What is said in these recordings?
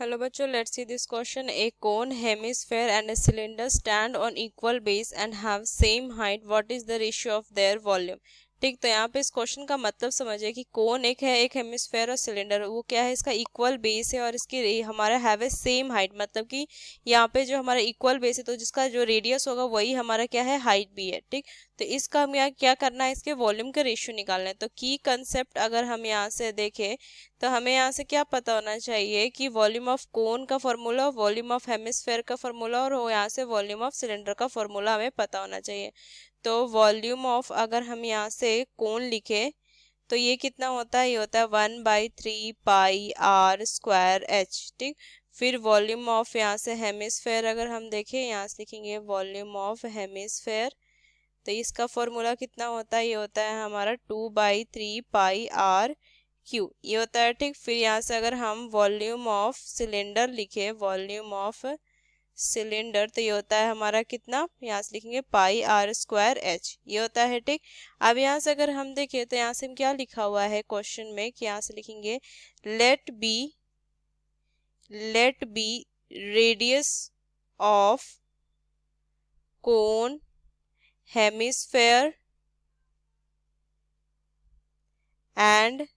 Hello बच्चों, let's see this question. A cone, hemisphere and a cylinder stand on equal base and have same height. What is the ratio of their volume. ठीक, तो यहाँ पे इस question का मतलब समझिए कि कोन एक है, एक हेमिस्फेयर और सिलेंडर, वो क्या है, इसका इक्वल बेस है और इसकी हमारा हैव ए सेम हाइट, मतलब कि यहाँ पे जो हमारा इक्वल बेस है तो जिसका जो रेडियस होगा वही हमारा क्या है, हाइट भी है. ठीक, तो इसका हम यहाँ क्या करना है, इसके वॉल्यूम का रेशियो निकालना है. तो की कंसेप्ट अगर हम यहाँ से देखें तो हमें यहाँ से क्या पता होना चाहिए कि वॉल्यूम ऑफ कोन का फॉर्मूला, वॉल्यूम ऑफ हेमिस्फेयर का फॉर्मूला और यहाँ से वॉल्यूम ऑफ सिलेंडर का फॉर्मूला हमें पता होना चाहिए. तो वॉल्यूम ऑफ अगर हम यहाँ से कोन लिखे तो ये कितना होता है, ये होता है 1/3πr²h. ठीक, फिर वॉल्यूम ऑफ यहाँ से हेमिस्फेयर अगर हम देखें, यहाँ से लिखेंगे वॉल्यूम ऑफ हेमिस्फेयर, तो इसका फॉर्मूला कितना होता है, ये होता है हमारा 2/3πr क्यू, ये होता है. ठीक, फिर यहाँ से अगर हम वॉल्यूम ऑफ सिलेंडर लिखे, वॉल्यूम ऑफ सिलेंडर, तो ये होता है हमारा कितना, यहाँ से लिखेंगे πr²h, ये होता है. ठीक, अब यहाँ से अगर हम देखें तो यहाँ से हम क्या लिखा हुआ है क्वेश्चन में कि यहाँ से लिखेंगे let be radius of cone, hemisphere and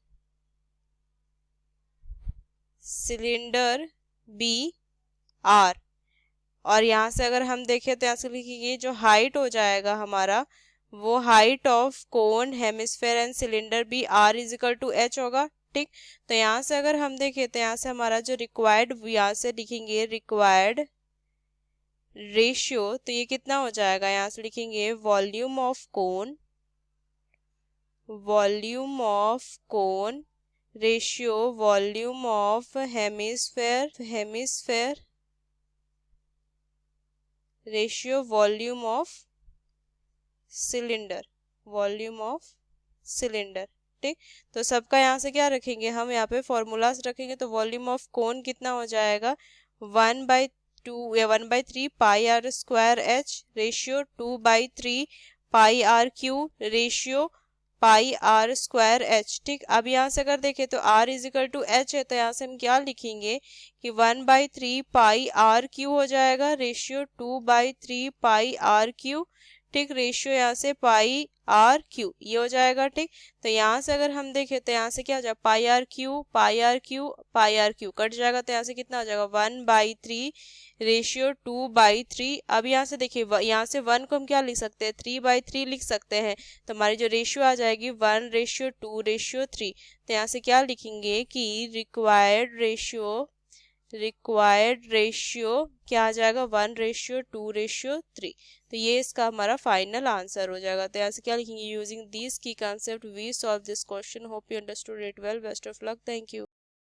cylinder be R. और यहाँ से अगर हम देखें तो यहाँ से लिखिए जो हाइट हो जाएगा हमारा, वो height of cone, hemisphere and cylinder be R is equal to H होगा. ठीक, तो यहाँ से अगर हम देखें तो यहाँ से हमारा जो रिक्वायर्ड, यहाँ से लिखेंगे रिक्वायर्ड रेशियो, तो ये कितना हो जाएगा, यहाँ से लिखेंगे volume of cone, volume of cone ratio volume of hemisphere ratio volume of cylinder, volume of cylinder. ठीक, तो सबका यहाँ से क्या रखेंगे, हम यहाँ पे फॉर्मूलाज रखेंगे. तो वॉल्यूम ऑफ कोन कितना हो जाएगा 1/3πr²h ratio 2/3πr³ ratio πr²h. ठीक, अब यहाँ से अगर देखें तो r is equal to H है, तो यहाँ से हम क्या लिखेंगे कि 1/3πr³ हो जाएगा रेशियो 2/3πr³. ठीक, रेशियो यहाँ से πr³, ये हो जाएगा. ठीक, तो यहाँ से अगर हम देखें तो यहाँ से क्या हो जाएगा, πr³ कट जाएगा, तो यहाँ से कितना हो जाएगा 1/3 रेशियो 2/3. अब यहाँ से देखिए यहाँ से 1 को हम क्या लिख सकते हैं, 3/3 लिख सकते हैं. तो हमारी जो रेशियो आ जाएगी 1:2:3. तो यहाँ से क्या लिखेंगे कि रिक्वायर्ड रेशियो क्या आ जाएगा 1:2:3. तो ये इसका हमारा फाइनल आंसर हो जाएगा. तो यहाँ से क्या लिखेंगे, यूजिंग दिस की concept we solve this question. Hope you understood it well. Best of luck. Thank you.